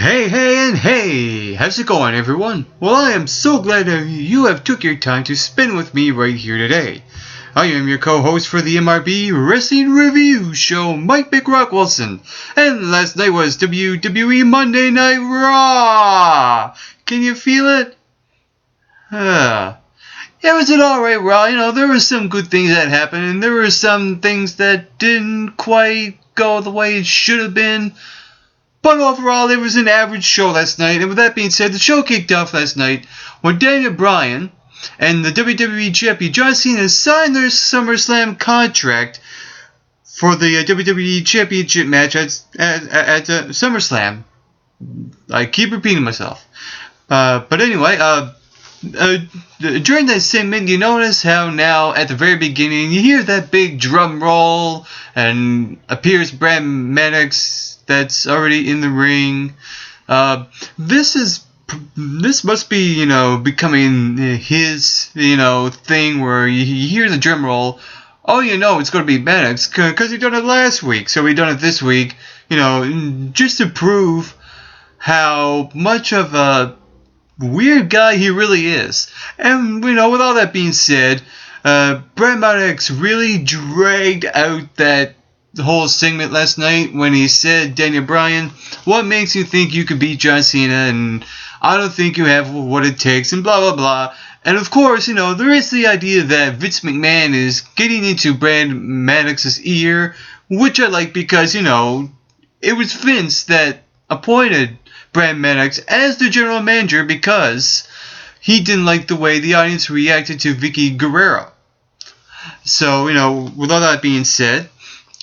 Hey, how's it going, everyone? Well, I am so glad that you have took your time to spend with me right here today. I am your co-host for the MRB Wrestling Review Show, Mike Big Rock Wilson, and last night was WWE Monday Night Raw! Can you feel it? It was an alright Raw. There were some good things that happened, and there were some things that didn't quite go the way it should have been. But overall, it was an average show last night, and with that being said, the show kicked off last night when Daniel Bryan and the WWE Champion John Cena signed their SummerSlam contract for the WWE Championship match at SummerSlam. I keep repeating myself. But anyway, during that segment, you notice how now at the very beginning you hear that big drum roll and appears Brad Maddox that's already in the ring. This must be becoming his thing where you hear the drum roll. Oh, it's going to be Maddox because he done it last week, so he done it this week. Just to prove how much of a weird guy he really is. And with all that being said, Brad Maddox really dragged out that whole segment last night when he said, Daniel Bryan, what makes you think you could beat John Cena, and I don't think you have what it takes, and blah blah blah. And of course, there is the idea that Vince McMahon is getting into Brad Maddox's ear, which I like because it was Vince that appointed Brad Maddox as the general manager because he didn't like the way the audience reacted to Vicky Guerrero. So, with all that being said,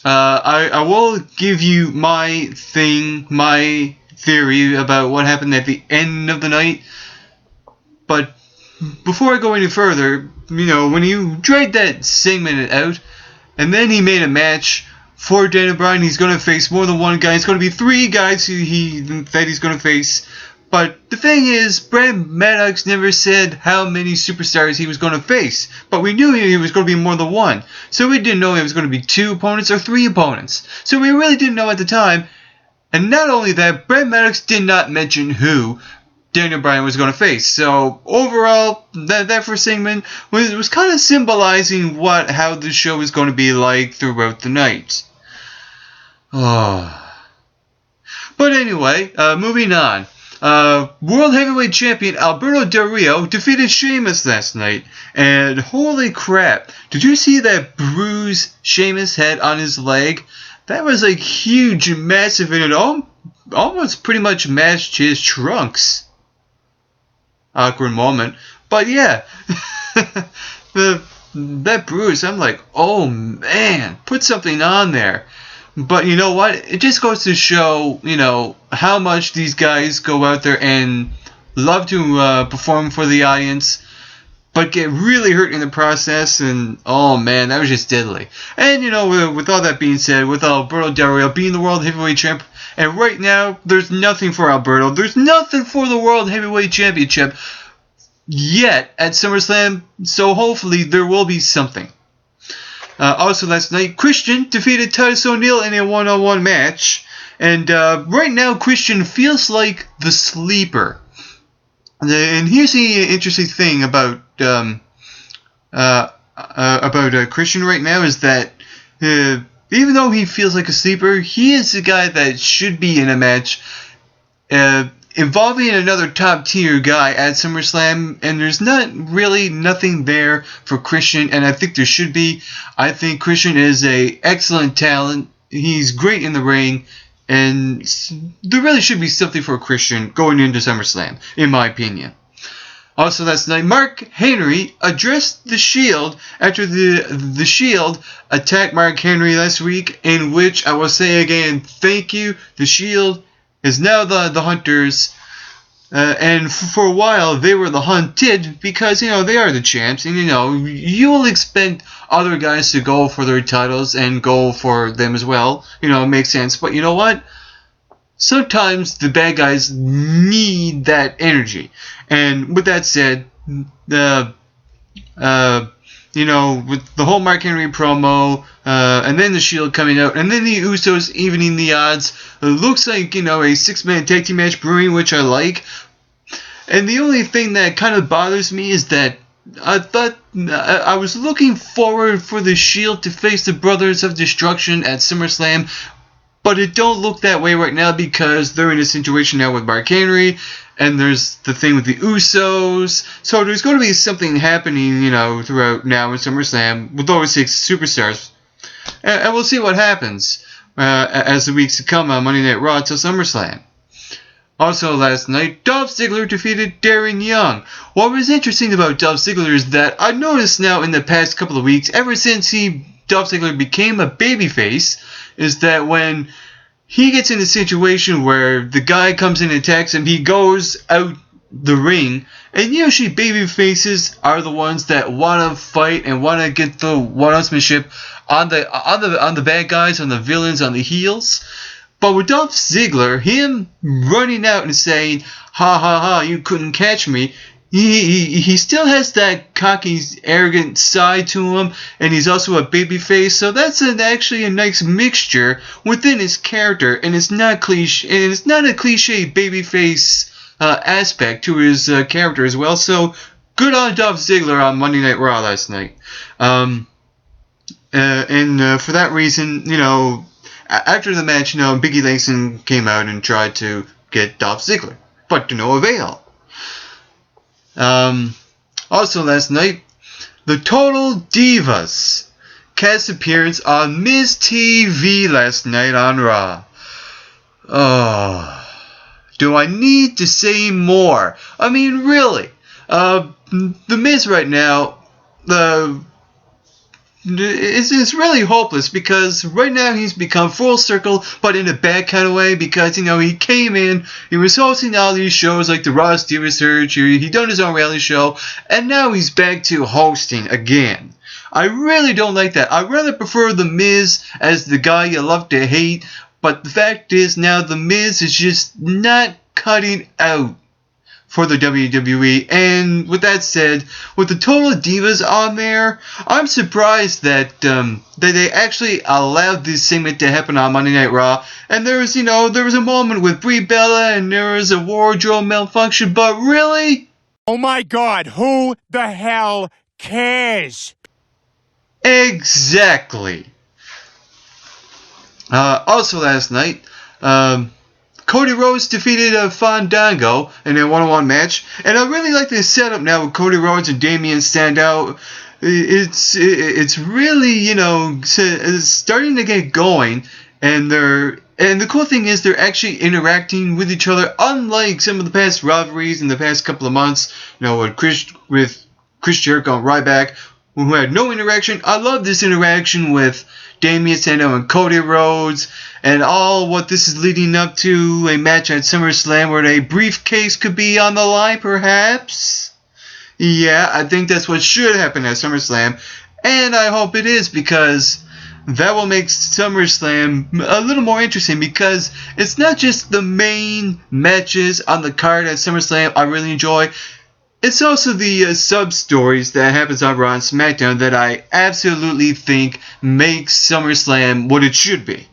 I will give you my theory about what happened at the end of the night. But before I go any further, when you drag that segment out, and then he made a match for Daniel Bryan, he's going to face more than one guy. It's going to be 3 guys that he's going to face. But the thing is, Brad Maddox never said how many superstars he was going to face. But we knew he was going to be more than one. So we didn't know it was going to be 2 opponents or 3 opponents. So we really didn't know at the time. And not only that, Brad Maddox did not mention who Daniel Bryan was going to face. So overall, that first segment was kind of symbolizing how the show is going to be like throughout the night. But anyway, moving on. World Heavyweight Champion Alberto Del Rio defeated Sheamus last night, and holy crap, did you see that bruise Sheamus had on his leg? That was like huge, massive, and it almost pretty much matched his trunks. Awkward moment, but yeah, that bruise, I'm like, oh man, put something on there. But you know what? It just goes to show, how much these guys go out there and love to perform for the audience, but get really hurt in the process. And oh man, that was just deadly. And with all that being said, with Alberto Del Rio being the World Heavyweight Champ, and right now there's nothing for Alberto. There's nothing for the World Heavyweight Championship yet at SummerSlam. So hopefully there will be something. Also last night, Christian defeated Titus O'Neil in a one-on-one match. And right now, Christian feels like the sleeper. And here's the interesting thing about Christian right now is that even though he feels like a sleeper, he is the guy that should be in a match involving another top-tier guy at SummerSlam, and there's nothing there for Christian, and I think there should be. I think Christian is a excellent talent. He's great in the ring, and there really should be something for Christian going into SummerSlam, in my opinion. Also last night, Mark Henry addressed The Shield after the Shield attacked Mark Henry last week, in which I will say again, thank you. The Shield is now the Hunters, and for a while they were the Hunted because they are the champs, and you will expect other guys to go for their titles and go for them as well. It makes sense. But you know what? Sometimes the bad guys need that energy. And with that said, you know, with the whole Mark Henry promo, and then the Shield coming out, and then the Usos evening the odds. It looks like, you know, a 6-man tag team match brewing, which I like. And the only thing that kind of bothers me is that I was looking forward for the Shield to face the Brothers of Destruction at SummerSlam, but it don't look that way right now because they're in a situation now with Mark Henry, and there's the thing with the Usos. So there's going to be something happening, you know, throughout now in SummerSlam with those 6 superstars. And we'll see what happens as the weeks to come on Monday Night Raw till SummerSlam. Also last night, Dolph Ziggler defeated Darren Young. What was interesting about Dolph Ziggler is that I noticed now in the past couple of weeks, ever since Dolph Ziggler became a babyface, is that when he gets in a situation where the guy comes in and attacks him, he goes out the ring, and usually babyfaces are the ones that want to fight and want to get the one-upsmanship on the bad guys, on the villains, on the heels. But with Dolph Ziggler, him running out and saying, "Ha ha ha, you couldn't catch me," he still has that cocky, arrogant side to him, and he's also a babyface. So that's actually a nice mixture within his character, and it's not cliche. And it's not a cliche babyface aspect to his character as well. So good on Dolph Ziggler on Monday Night Raw last night. And for that reason, you know, after the match, you know, Biggie Langston came out and tried to get Dolph Ziggler, but to no avail. Also last night, the Total Divas cast appearance on Miz TV last night on Raw. Oh, do I need to say more? I mean, really, the Miz right now, it's really hopeless because right now he's become full circle, but in a bad kind of way because, you know, he came in, he was hosting all these shows like the Raw Diva Search, he done his own reality show, and now he's back to hosting again. I really don't like that. I rather prefer The Miz as the guy you love to hate, but the fact is now The Miz is just not cutting out for the WWE. And with that said, with the Total Divas on there, I'm surprised that they actually allowed this segment to happen on Monday Night Raw. And there was a moment with Brie Bella and there was a wardrobe malfunction, but really? Oh my God, who the hell cares? Exactly. Also last night, Cody Rhodes defeated Fandango in a one-on-one match, and I really like this setup now with Cody Rhodes and Damien Sandow. It's really, you know, starting to get going, and the cool thing is they're actually interacting with each other, unlike some of the past rivalries in the past couple of months. You know, with Chris Jericho and Ryback, who had no interaction. I love this interaction with Damien Sandow and Cody Rhodes, and all what this is leading up to, a match at SummerSlam where a briefcase could be on the line, perhaps? Yeah, I think that's what should happen at SummerSlam, and I hope it is, because that will make SummerSlam a little more interesting, because it's not just the main matches on the card at SummerSlam I really enjoy. It's also the sub-stories that happens on Raw and SmackDown that I absolutely think makes SummerSlam what it should be.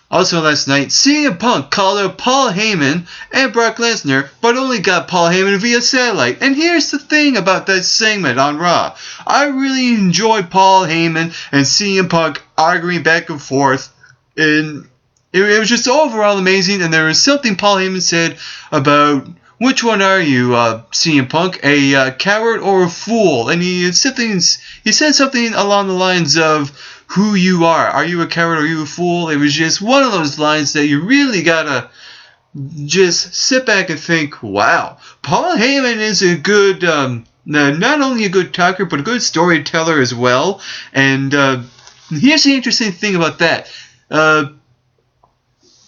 Also last night, CM Punk called out Paul Heyman and Brock Lesnar, but only got Paul Heyman via satellite. And here's the thing about that segment on Raw. I really enjoyed Paul Heyman and CM Punk arguing back and forth, and it was just overall amazing. And there was something Paul Heyman said about, "Which one are you, CM Punk, a coward or a fool?" And he said something along the lines of, "Who you are. Are you a coward or are you a fool?" It was just one of those lines that you really gotta just sit back and think, wow, Paul Heyman is a good, not only a good talker, but a good storyteller as well. And here's the interesting thing about that.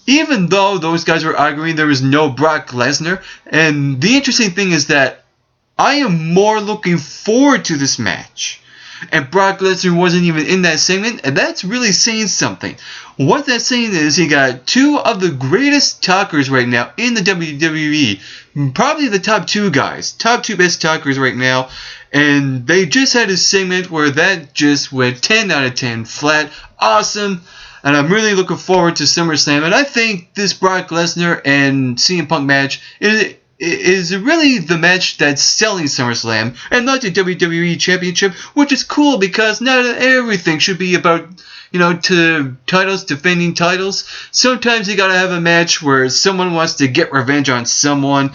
Even though those guys were arguing, there was no Brock Lesnar. And the interesting thing is that I am more looking forward to this match. And Brock Lesnar wasn't even in that segment, and that's really saying something. What that's saying is he got two of the greatest talkers right now in the WWE. Probably the top two guys. Top two best talkers right now. And they just had a segment where that just went 10 out of 10 flat. Awesome. And I'm really looking forward to SummerSlam. And I think this Brock Lesnar and CM Punk match is really the match that's selling SummerSlam and not the WWE Championship, which is cool because not everything should be about, to titles, defending titles. Sometimes you gotta have a match where someone wants to get revenge on someone,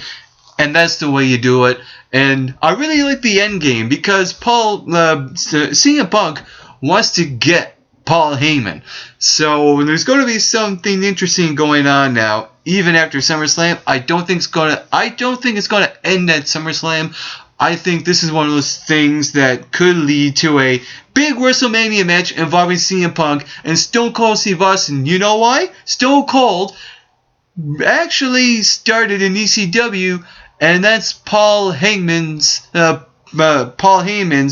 and that's the way you do it. And I really like the end game because CM Punk wants to get Paul Heyman. So there's going to be something interesting going on now, even after SummerSlam. I don't think it's going to end at SummerSlam. I think this is one of those things that could lead to a big WrestleMania match involving CM Punk and Stone Cold Steve Austin. You know why? Stone Cold actually started in ECW, and that's Paul Heyman's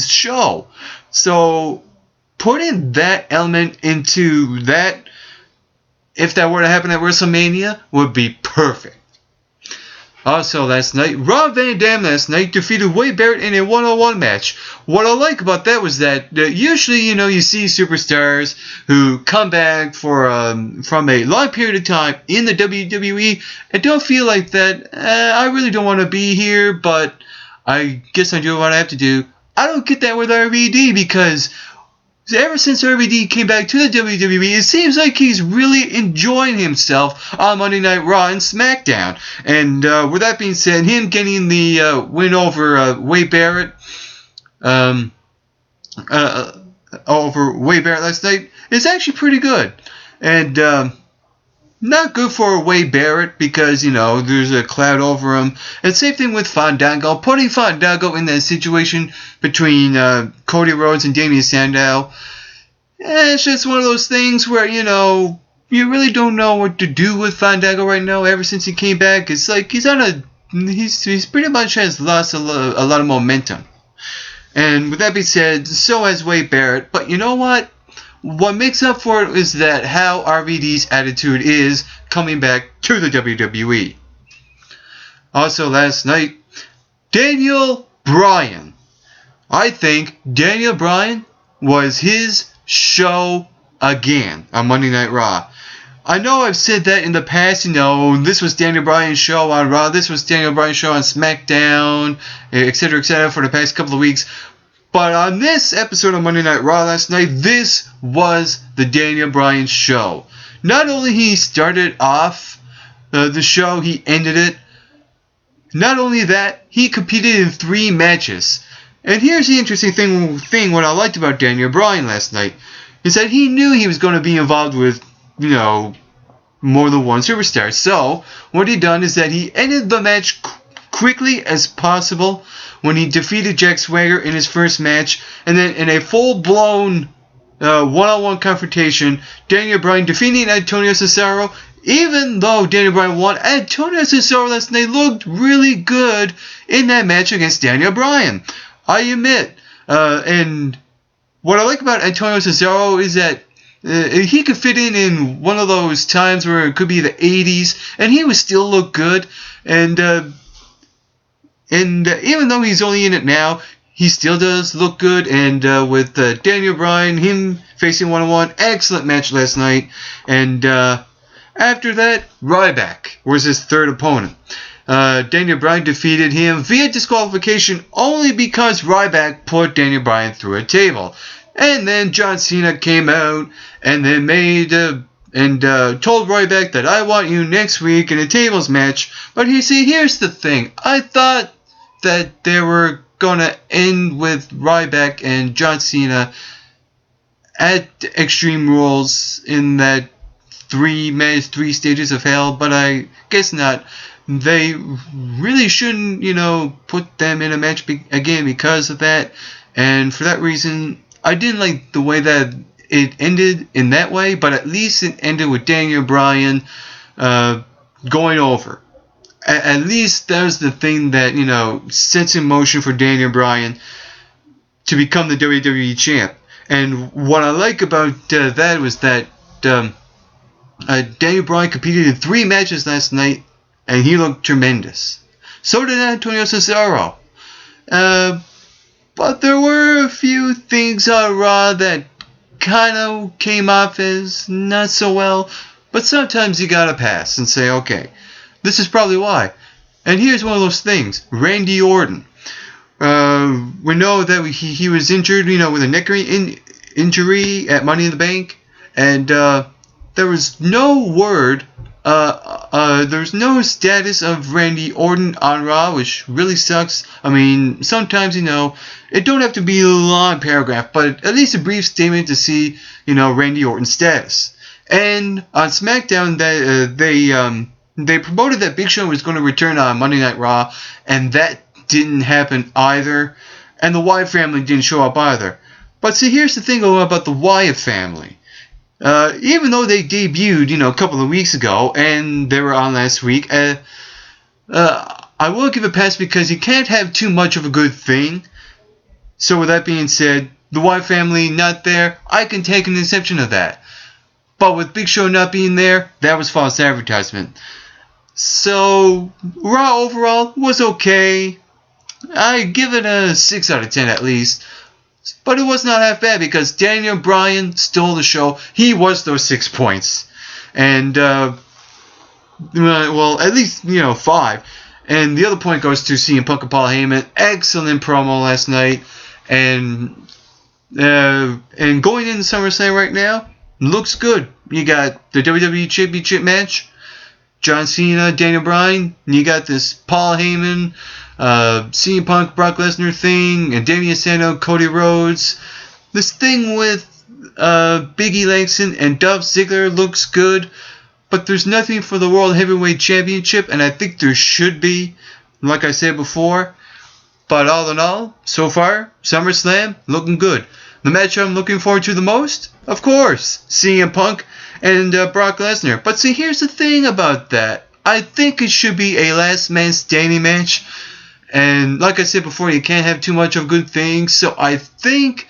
show. So putting that element into that, if that were to happen at WrestleMania, would be perfect. Also last night, Rob Van Dam last night defeated Wade Barrett in a one-on-one match. What I like about that was that usually, you see superstars who come back from a long period of time in the WWE and don't feel like that. I really don't want to be here, but I guess I do what I have to do. I don't get that with RVD because ever since RVD came back to the WWE, it seems like he's really enjoying himself on Monday Night Raw and SmackDown. And with that being said, him getting the win over Wade Barrett, last night is actually pretty good. And not good for Wade Barrett because, there's a cloud over him. And same thing with Fandango. Putting Fandango in that situation between Cody Rhodes and Damien Sandow, it's just one of those things where, you really don't know what to do with Fandango right now. Ever since he came back, it's like he's pretty much has lost a lot of momentum. And with that being said, so has Wade Barrett. But you know what? What makes up for it is that how RVD's attitude is coming back to the WWE. Also last night, Daniel Bryan. I think Daniel Bryan was his show again on Monday Night Raw. I know I've said that in the past, this was Daniel Bryan's show on Raw, this was Daniel Bryan's show on SmackDown, etc., for the past couple of weeks. But on this episode of Monday Night Raw last night, this was the Daniel Bryan show. Not only he started off the show, he ended it. Not only that, he competed in 3 matches. And here's the interesting thing what I liked about Daniel Bryan last night, is that he knew he was going to be involved with, more than one superstar. So, what he done is that he ended the match quickly as possible when he defeated Jack Swagger in his first match, and then in a full-blown one-on-one confrontation, Daniel Bryan defeating Antonio Cesaro. Even though Daniel Bryan won, Antonio Cesaro last night looked really good in that match against Daniel Bryan. I admit. And what I like about Antonio Cesaro is that he could fit in one of those times where it could be the 80s, and he would still look good. And even though he's only in it now, he still does look good. And with Daniel Bryan, him facing one-on-one, excellent match last night. And after that, Ryback was his third opponent. Daniel Bryan defeated him via disqualification only because Ryback put Daniel Bryan through a table. And then John Cena came out and then told Ryback that I want you next week in a tables match. But here's the thing. I thought that they were going to end with Ryback and John Cena at Extreme Rules in that 3 stages of hell, but I guess not. They really shouldn't, put them in a match again because of that. And for that reason, I didn't like the way that it ended in that way, but at least it ended with Daniel Bryan going over. At least that was the thing that, sets in motion for Daniel Bryan to become the WWE champ. And what I like about that was that Daniel Bryan competed in 3 matches last night, and he looked tremendous. So did Antonio Cesaro. But there were a few things on Raw that kind of came off as not so well. But sometimes you gotta pass and say, okay, this is probably why. And here's one of those things. Randy Orton. We know that he was injured, with a neck injury at Money in the Bank. And there was no word, there's no status of Randy Orton on Raw, which really sucks. I mean, sometimes, it don't have to be a long paragraph, but at least a brief statement to see, Randy Orton's status. And on SmackDown, they promoted that Big Show was going to return on Monday Night Raw, and that didn't happen either. And the Wyatt family didn't show up either. But see, here's the thing about the Wyatt family. Even though they debuted, a couple of weeks ago, and they were on last week, I will give a pass because you can't have too much of a good thing. So with that being said, the Wyatt family not there, I can take an exception of that. But with Big Show not being there, that was false advertisement. So, Raw overall was okay. I give it a 6 out of 10 at least. But it was not half bad because Daniel Bryan stole the show. He was those 6 points. And, at least, 5. And the other point goes to CM Punk and Paul Heyman. Excellent promo last night. And going into SummerSlam right now, looks good. You got the WWE Championship match. John Cena, Daniel Bryan. You got this Paul Heyman, CM Punk, Brock Lesnar thing, and Damian Sandow, Cody Rhodes. This thing with Big E Langston and Dolph Ziggler looks good, but there's nothing for the World Heavyweight Championship, and I think there should be, like I said before. But all in all, so far, SummerSlam looking good. The match I'm looking forward to the most, of course, CM Punk and Brock Lesnar. But see, here's the thing about that. I think it should be a last man standing match. And like I said before, you can't have too much of good things. So I think,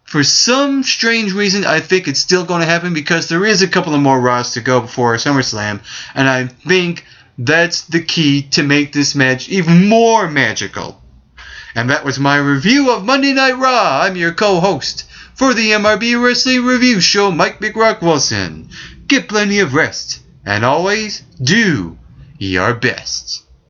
for some strange reason, I think it's still going to happen because there is a couple of more Raws to go before SummerSlam. And I think that's the key to make this match even more magical. And that was my review of Monday Night Raw. I'm your co-host for the MRB Wrestling Review Show, Mike Big Rock Wilson. Get plenty of rest, and always do your best.